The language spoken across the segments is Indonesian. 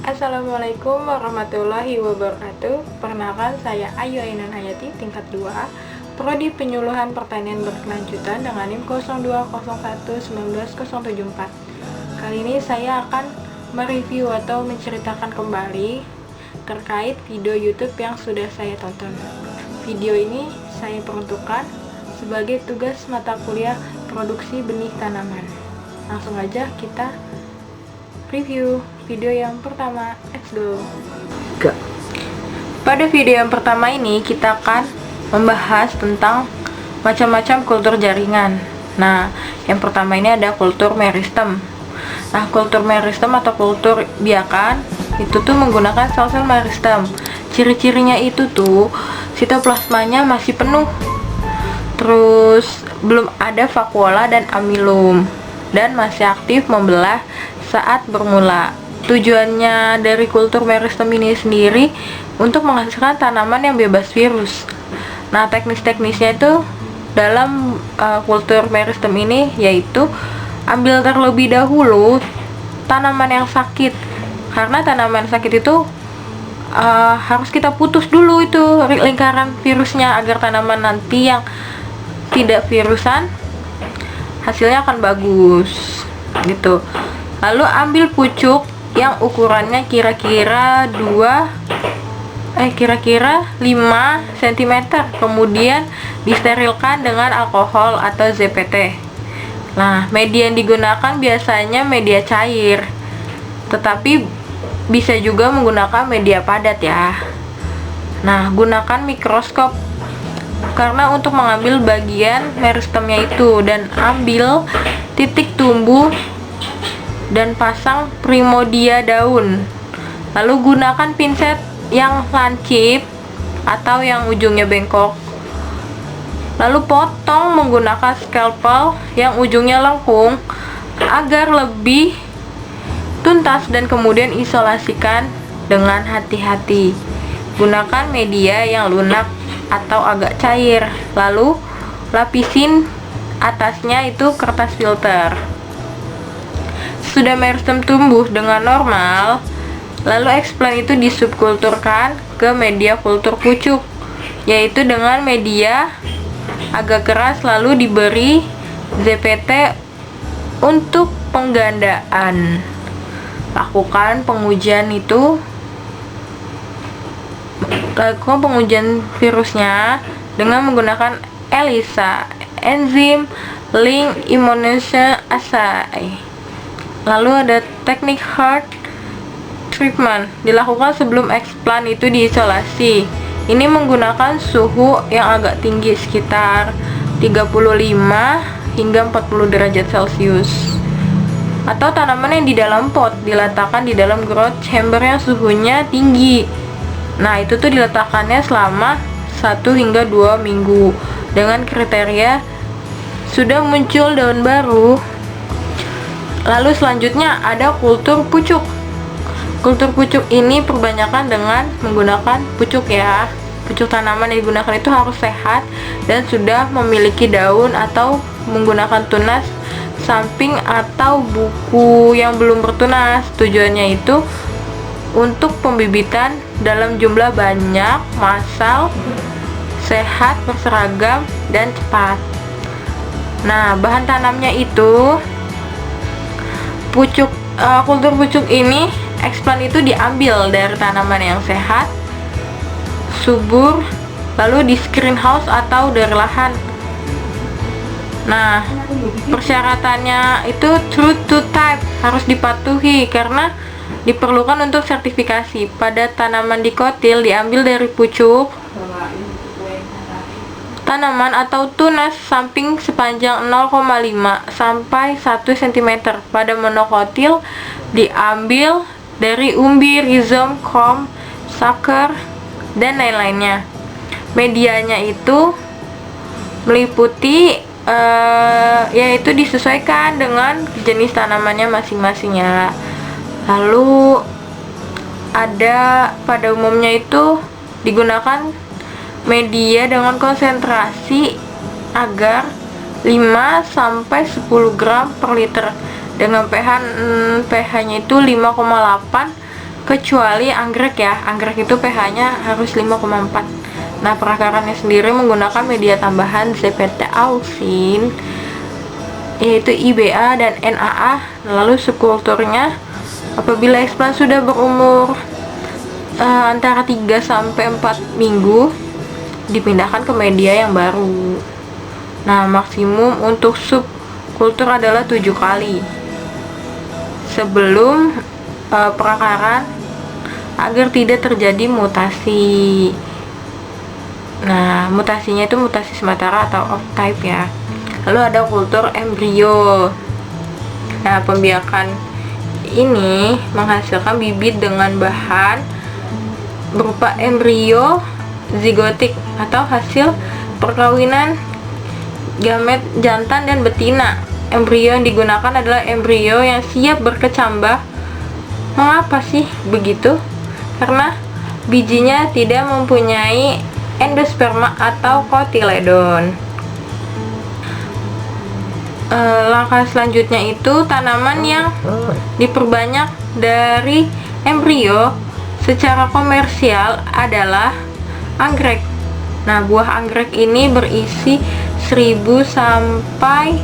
Assalamualaikum warahmatullahi wabarakatuh. Perkenalkan, saya Ayu Ainan Hayati, tingkat 2A, Prodi Penyuluhan Pertanian Berkelanjutan dengan NIM 0201191074. Kali ini saya akan mereview atau menceritakan kembali terkait video YouTube yang sudah saya tonton. Video ini saya peruntukkan sebagai tugas mata kuliah produksi benih tanaman. Langsung aja kita review video yang pertama. Let's go. Pada video yang pertama ini kita akan membahas tentang macam-macam kultur jaringan. Nah, yang pertama ini ada kultur meristem. Nah, kultur meristem atau kultur biakan itu tuh menggunakan sel-sel meristem. Ciri-cirinya itu tuh sitoplasmanya masih penuh, terus belum ada vakuola dan amilum, dan masih aktif membelah saat bermula. Tujuannya dari kultur meristem ini sendiri untuk menghasilkan tanaman yang bebas virus. Nah, teknis-teknisnya itu dalam kultur meristem ini yaitu ambil terlebih dahulu tanaman yang sakit, karena tanaman sakit itu harus kita putus dulu itu lingkaran virusnya agar tanaman nanti yang tidak virusan hasilnya akan bagus gitu. Lalu ambil pucuk yang ukurannya kira-kira 5 cm, kemudian disterilkan dengan alkohol atau ZPT. Nah, media yang digunakan biasanya media cair, tetapi bisa juga menggunakan media padat ya. Nah, gunakan mikroskop karena untuk mengambil bagian meristemnya itu, dan ambil titik tumbuh dan pasang primodia daun. Lalu gunakan pinset yang lancip atau yang ujungnya bengkok. Lalu potong menggunakan scalpel yang ujungnya lengkung agar lebih tuntas, dan kemudian isolasikan dengan hati-hati. Gunakan media yang lunak atau agak cair, lalu lapisin atasnya itu kertas filter. Sudah meristem tumbuh dengan normal, lalu explant itu disubkulturkan ke media kultur pucuk, yaitu dengan media agak keras, lalu diberi ZPT untuk penggandaan. Lakukan pengujian virusnya dengan menggunakan ELISA, enzim link immunization assay. Lalu ada teknik hard treatment, dilakukan sebelum explant itu diisolasi. Ini menggunakan suhu yang agak tinggi, sekitar 35 hingga 40 derajat Celcius. Atau tanaman yang di dalam pot diletakkan di dalam growth chamber yang suhunya tinggi. Nah, itu tuh diletakkannya selama 1 hingga 2 minggu dengan kriteria sudah muncul daun baru. Lalu selanjutnya ada kultur pucuk. Kultur pucuk ini perbanyakan dengan menggunakan pucuk ya. Pucuk tanaman yang digunakan itu harus sehat dan sudah memiliki daun atau menggunakan tunas samping atau buku yang belum bertunas. Tujuannya itu untuk pembibitan dalam jumlah banyak, massal, sehat, berseragam, dan cepat. Nah, bahan tanamnya itu kultur pucuk ini, explant itu diambil dari tanaman yang sehat, subur, lalu di screenhouse atau dari lahan. Nah, persyaratannya itu true to type harus dipatuhi karena diperlukan untuk sertifikasi. Pada tanaman dikotil diambil dari pucuk tanaman atau tunas samping sepanjang 0,5 sampai 1 cm. Pada monokotil diambil dari umbi, rizom, kom, sucker, dan lain-lainnya. Medianya itu meliputi yaitu disesuaikan dengan jenis tanamannya masing-masing ya. Lalu ada pada umumnya itu digunakan media dengan konsentrasi agar 5-10 gram per liter dengan pH-nya itu 5,8 kecuali anggrek ya. Anggrek itu pH-nya harus 5,4. Nah, perakarannya sendiri menggunakan media tambahan ZPT auxin, yaitu IBA dan NAA. Lalu subkulturnya apabila eksplan sudah berumur antara 3-4 minggu, dipindahkan ke media yang baru. Nah, maksimum untuk subkultur adalah 7 kali sebelum perakaran agar tidak terjadi mutasi. Nah, mutasinya itu mutasi sementara atau off type ya. Lalu ada kultur embrio. Nah, pembiakan ini menghasilkan bibit dengan bahan berupa embrio zigotik atau hasil perkawinan gamet jantan dan betina. Embrio yang digunakan adalah embrio yang siap berkecambah. Mengapa sih begitu? Karena bijinya tidak mempunyai endosperma atau kotiledon. Langkah selanjutnya itu tanaman yang diperbanyak dari embrio secara komersial adalah anggrek. Nah, buah anggrek ini berisi 1000 sampai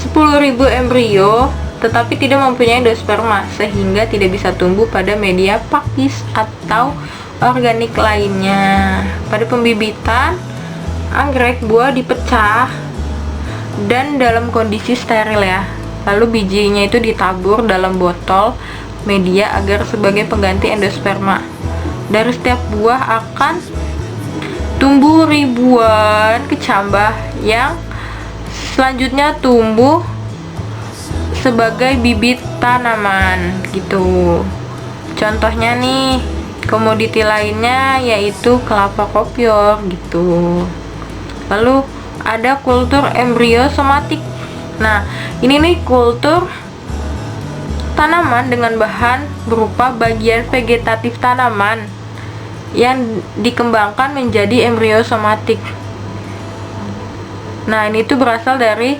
10.000 embrio, tetapi tidak mempunyai endosperma sehingga tidak bisa tumbuh pada media pakis atau organik lainnya. Pada pembibitan anggrek, buah dipecah dan dalam kondisi steril ya. Lalu bijinya itu ditabur dalam botol media agar sebagai pengganti endosperma. Dari setiap buah akan tumbuh ribuan kecambah yang selanjutnya tumbuh sebagai bibit tanaman gitu. Contohnya nih, komoditi lainnya yaitu kelapa kopior gitu. Lalu ada kultur embrio somatik. Nah, ini nih kultur tanaman dengan bahan berupa bagian vegetatif tanaman yang dikembangkan menjadi embrio somatik. Nah, ini tuh berasal dari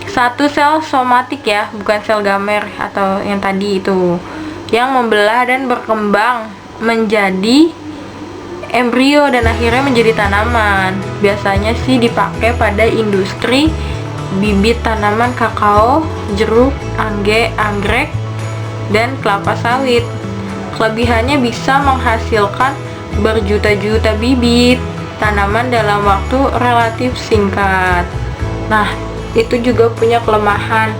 satu sel somatik ya, bukan sel gamer atau yang tadi itu, yang membelah dan berkembang menjadi embrio dan akhirnya menjadi tanaman. Biasanya sih dipakai pada industri bibit tanaman kakao, jeruk, anggrek, dan kelapa sawit. Kelebihannya bisa menghasilkan berjuta-juta bibit tanaman dalam waktu relatif singkat. Nah, itu juga punya kelemahan.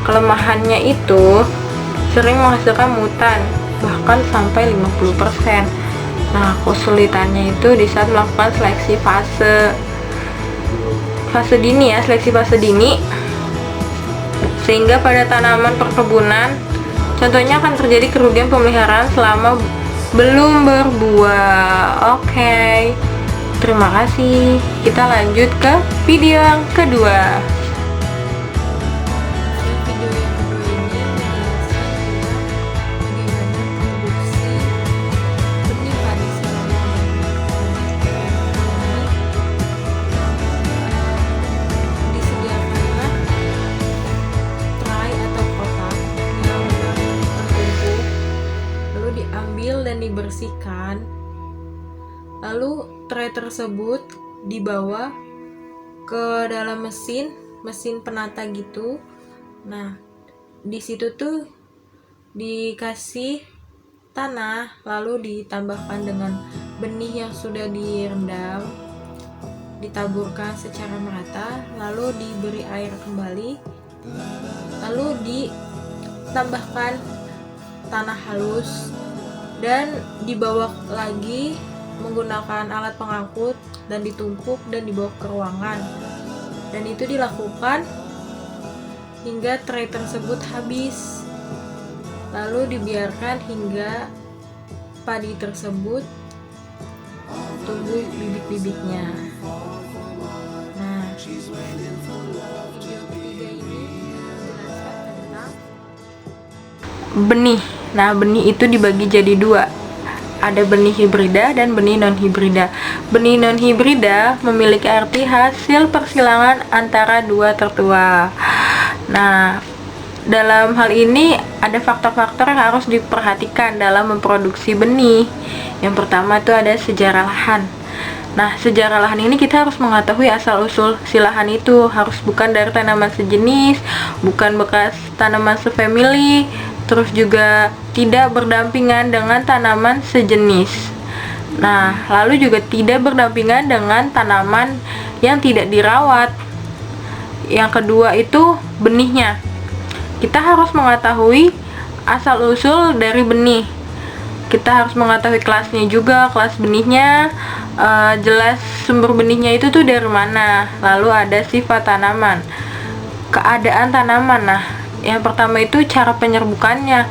Kelemahannya itu sering menghasilkan mutan, bahkan sampai 50%. Nah, kesulitannya itu di saat melakukan seleksi fase dini ya, seleksi fase dini, sehingga pada tanaman perkebunan contohnya akan terjadi kerugian pemeliharaan selama belum berbuah. Oke. Terima kasih. Kita lanjut ke video yang kedua. Video yang kedua ini menjelaskan bagaimana produksi benih padi silangan. Disediakanlah tray atau kotak yang tertumpuk, lalu diambil dan dibersihkan. Lalu tray tersebut dibawa ke dalam mesin penata gitu. Nah, di situ tuh dikasih tanah, lalu ditambahkan dengan benih yang sudah direndam, ditaburkan secara merata, lalu diberi air kembali, lalu ditambahkan tanah halus dan dibawa lagi menggunakan alat pengangkut dan ditumpuk dan dibawa ke ruangan. Dan itu dilakukan hingga tray tersebut habis. Lalu dibiarkan hingga padi tersebut tumbuh bibit-bibitnya. Nah, video ketiga ini menjelaskan tentang benih. Nah, benih itu dibagi jadi dua. Ada benih hibrida dan benih non-hibrida. Benih non-hibrida memiliki arti hasil persilangan antara dua tertua. Nah, dalam hal ini ada faktor-faktor yang harus diperhatikan dalam memproduksi benih. Yang pertama itu ada sejarah lahan. Nah, sejarah lahan ini kita harus mengetahui asal-usul si lahan itu. Harus bukan dari tanaman sejenis, bukan bekas tanaman sefamily, terus juga tidak berdampingan dengan tanaman sejenis. Nah, lalu juga tidak berdampingan dengan tanaman yang tidak dirawat. Yang kedua itu benihnya. Kita harus mengetahui asal-usul dari benih. Kita harus mengetahui kelasnya juga, kelas benihnya, jelas sumber benihnya itu tuh dari mana. Lalu ada sifat tanaman, keadaan tanaman. Nah, yang pertama itu cara penyerbukannya.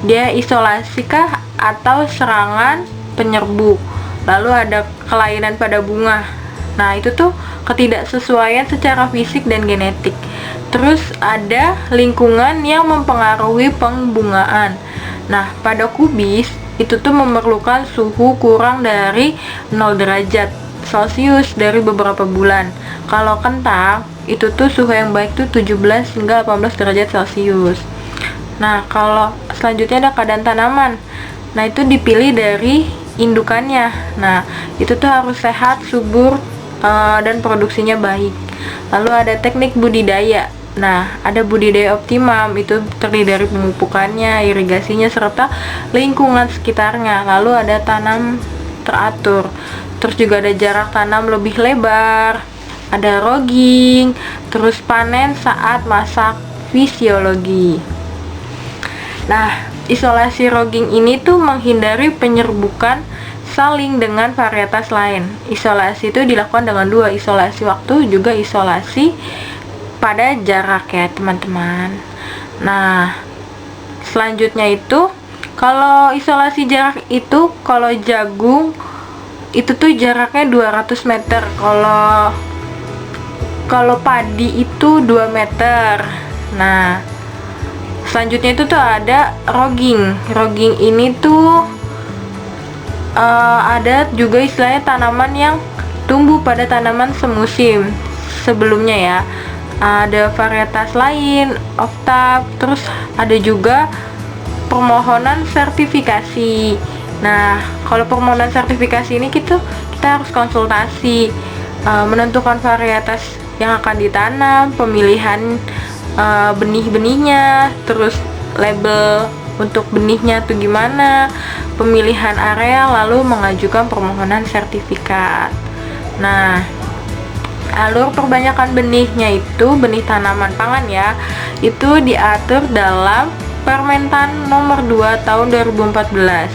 Dia isolasikah atau serangan penyerbu. Lalu ada kelainan pada bunga. Nah, itu tuh ketidaksesuaian secara fisik dan genetik. Terus ada lingkungan yang mempengaruhi pembungaan. Nah, pada kubis itu tuh memerlukan suhu kurang dari 0 derajat Celcius dari beberapa bulan. Kalau kentang itu tuh suhu yang baik tuh 17 hingga 18 derajat Celcius. Nah, kalau selanjutnya ada keadaan tanaman. Nah, itu dipilih dari indukannya. Nah, itu tuh harus sehat, subur, dan produksinya baik. Lalu ada teknik budidaya. Nah, ada budidaya optimum, itu terdiri dari pemupukannya, irigasinya, serta lingkungan sekitarnya. Lalu ada tanam teratur. Terus juga ada jarak tanam lebih lebar, ada rogging, terus panen saat masa fisiologi. Nah, isolasi rogging ini tuh menghindari penyerbukan saling dengan varietas lain. Isolasi itu dilakukan dengan dua, isolasi waktu juga isolasi pada jarak ya teman-teman. Nah, selanjutnya itu kalau isolasi jarak itu, kalau jagung itu tuh jaraknya 200 meter. Kalau padi itu 2 meter. Nah, selanjutnya itu tuh ada rogging. Rogging ini tuh ada juga istilahnya tanaman yang tumbuh pada tanaman semusim sebelumnya ya. Ada varietas lain, oktap, terus ada juga permohonan sertifikasi. Nah, kalau permohonan sertifikasi ini kita harus konsultasi, menentukan varietas yang akan ditanam, pemilihan benih-benihnya, terus label untuk benihnya tuh gimana, pemilihan area, lalu mengajukan permohonan sertifikat. Nah, alur perbanyakan benihnya itu, benih tanaman pangan ya, itu diatur dalam Permentan nomor 2 tahun 2014.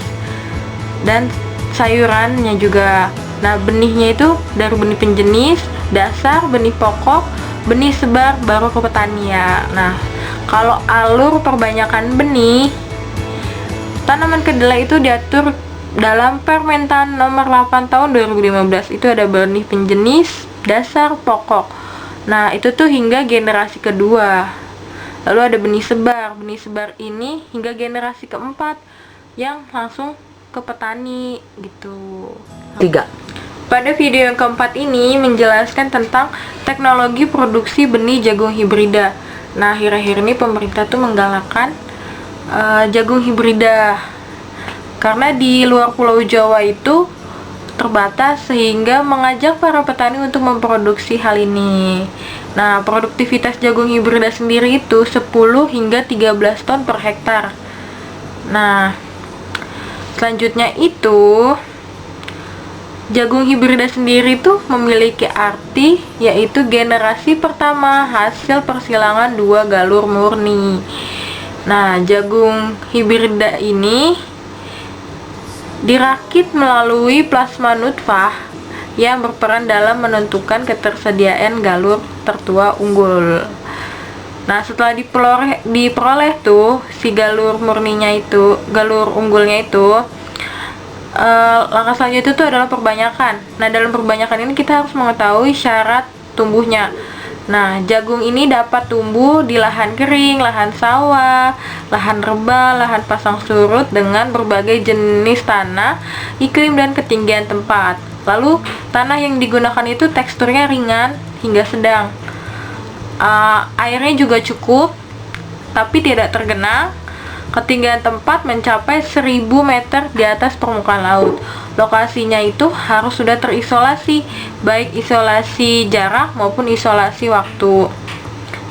Dan sayurannya juga. Nah, benihnya itu dari benih penjenis, dasar, benih pokok, benih sebar, baru ke petani ya. Nah, kalau alur perbanyakan benih tanaman kedelai itu diatur dalam Permentan nomor 8 tahun 2015. Itu ada benih penjenis, dasar, pokok. Nah, itu tuh hingga generasi kedua. Lalu ada benih sebar. Benih sebar ini hingga generasi keempat yang langsung ke petani gitu. 3. Pada video yang keempat ini menjelaskan tentang teknologi produksi benih jagung hibrida. Nah, akhir-akhir ini pemerintah tuh menggalakkan jagung hibrida karena di luar Pulau Jawa itu terbatas, sehingga mengajak para petani untuk memproduksi hal ini. Nah, produktivitas jagung hibrida sendiri itu 10 hingga 13 ton per hektar. Nah, selanjutnya itu jagung hibrida sendiri tuh memiliki arti, yaitu generasi pertama hasil persilangan 2 galur murni. Nah, jagung hibrida ini dirakit melalui plasma nutfah yang berperan dalam menentukan ketersediaan galur tertua unggul. Nah, setelah diperoleh tuh si galur murninya itu, galur unggulnya itu, langkah selanjutnya itu adalah perbanyakan. Nah, dalam perbanyakan ini kita harus mengetahui syarat tumbuhnya. Nah, jagung ini dapat tumbuh di lahan kering, lahan sawah, lahan rebah, lahan pasang surut dengan berbagai jenis tanah, iklim, dan ketinggian tempat. Lalu, tanah yang digunakan itu teksturnya ringan hingga sedang. Airnya juga cukup. tapi tidak tergenang. Ketinggian tempat mencapai 1000 meter di atas permukaan laut. Lokasinya itu harus sudah terisolasi, baik isolasi jarak maupun isolasi waktu.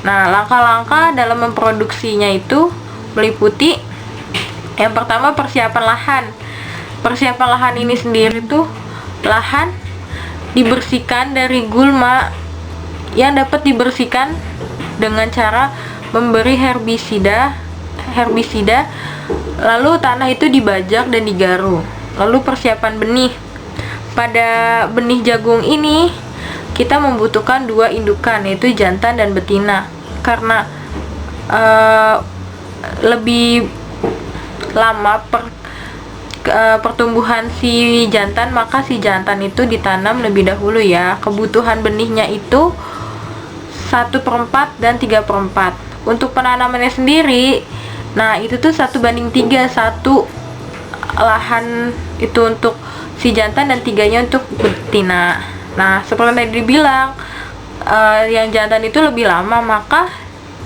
Nah, langkah-langkah dalam memproduksinya itu meliputi yang pertama, persiapan lahan. Persiapan lahan ini sendiri tuh lahan dibersihkan dari gulma yang dapat dibersihkan dengan cara memberi herbisida, lalu tanah itu dibajak dan digaru. Lalu persiapan benih. Pada benih jagung ini kita membutuhkan 2 indukan, yaitu jantan dan betina. Karena lebih lama pertumbuhan si jantan, maka si jantan itu ditanam lebih dahulu ya. Kebutuhan benihnya itu 1/4 dan 3/4. Untuk penanamannya sendiri, nah itu tuh 1:3, 1 lahan itu untuk si jantan dan 3-nya untuk betina. Nah, seperti tadi dibilang, yang jantan itu lebih lama, maka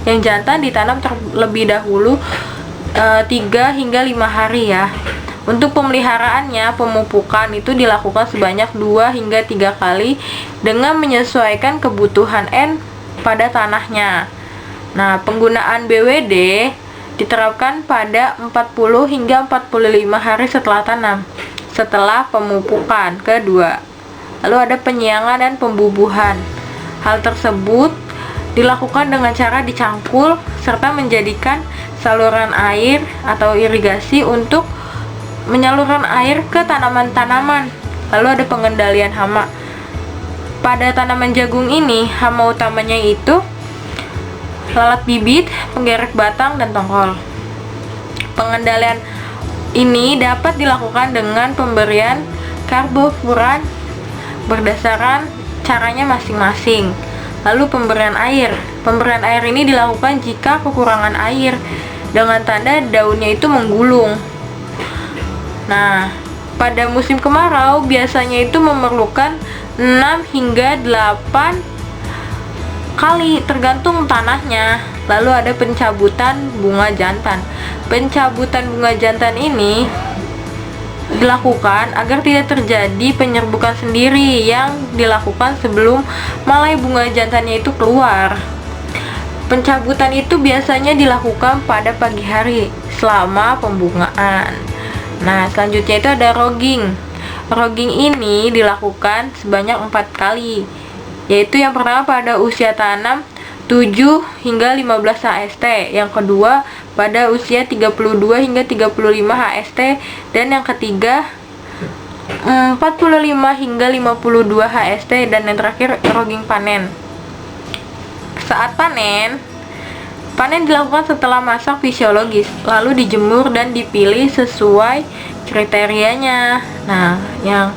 yang jantan ditanam terlebih dahulu 3 hingga 5 hari ya. Untuk pemeliharaannya, pemupukan itu dilakukan sebanyak 2 hingga 3 kali dengan menyesuaikan kebutuhan N pada tanahnya. Nah, penggunaan BWD diterapkan pada 40 hingga 45 hari setelah tanam, setelah pemupukan kedua. Lalu ada penyiangan dan pembubuhan. Hal tersebut dilakukan dengan cara dicangkul serta menjadikan saluran air atau irigasi untuk menyalurkan air ke tanaman-tanaman. Lalu ada pengendalian hama. Pada tanaman jagung ini, hama utamanya itu lalat bibit, penggerek batang, dan tongkol. Pengendalian ini dapat dilakukan dengan pemberian karbofuran berdasarkan caranya masing-masing. Lalu pemberian air. Pemberian air ini dilakukan jika kekurangan air dengan tanda daunnya itu menggulung. Nah, pada musim kemarau biasanya itu memerlukan 6 hingga 8 kali tergantung tanahnya. Lalu ada pencabutan bunga jantan. Pencabutan bunga jantan ini dilakukan agar tidak terjadi penyerbukan sendiri yang dilakukan sebelum malai bunga jantannya itu keluar. Pencabutan itu biasanya dilakukan pada pagi hari selama pembungaan. Nah, selanjutnya itu ada rogging. Rogging ini dilakukan sebanyak 4 kali, yaitu yang pertama pada usia tanam 7 hingga 15 HST, yang kedua pada usia 32 hingga 35 HST, dan yang ketiga 45 hingga 52 HST, dan yang terakhir rogging panen. Saat panen dilakukan setelah masak fisiologis, lalu dijemur dan dipilih sesuai kriterianya. Nah, yang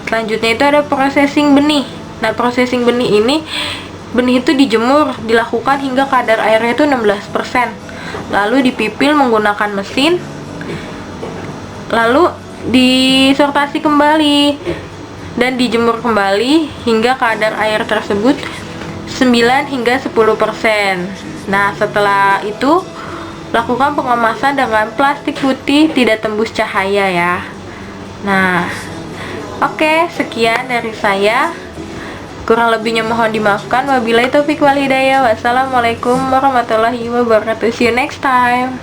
selanjutnya itu ada processing benih. Nah, processing benih itu dijemur, dilakukan hingga kadar airnya itu 16%. Lalu dipipil menggunakan mesin, lalu disortasi kembali dan dijemur kembali hingga kadar air tersebut 9 hingga 10%. Nah, setelah itu lakukan pengemasan dengan plastik putih tidak tembus cahaya ya. Nah, oke, sekian dari saya. Kurang lebihnya mohon dimaafkan. Wabillahi taufik wal hidayah. Wassalamualaikum warahmatullahi wabarakatuh. See you next time.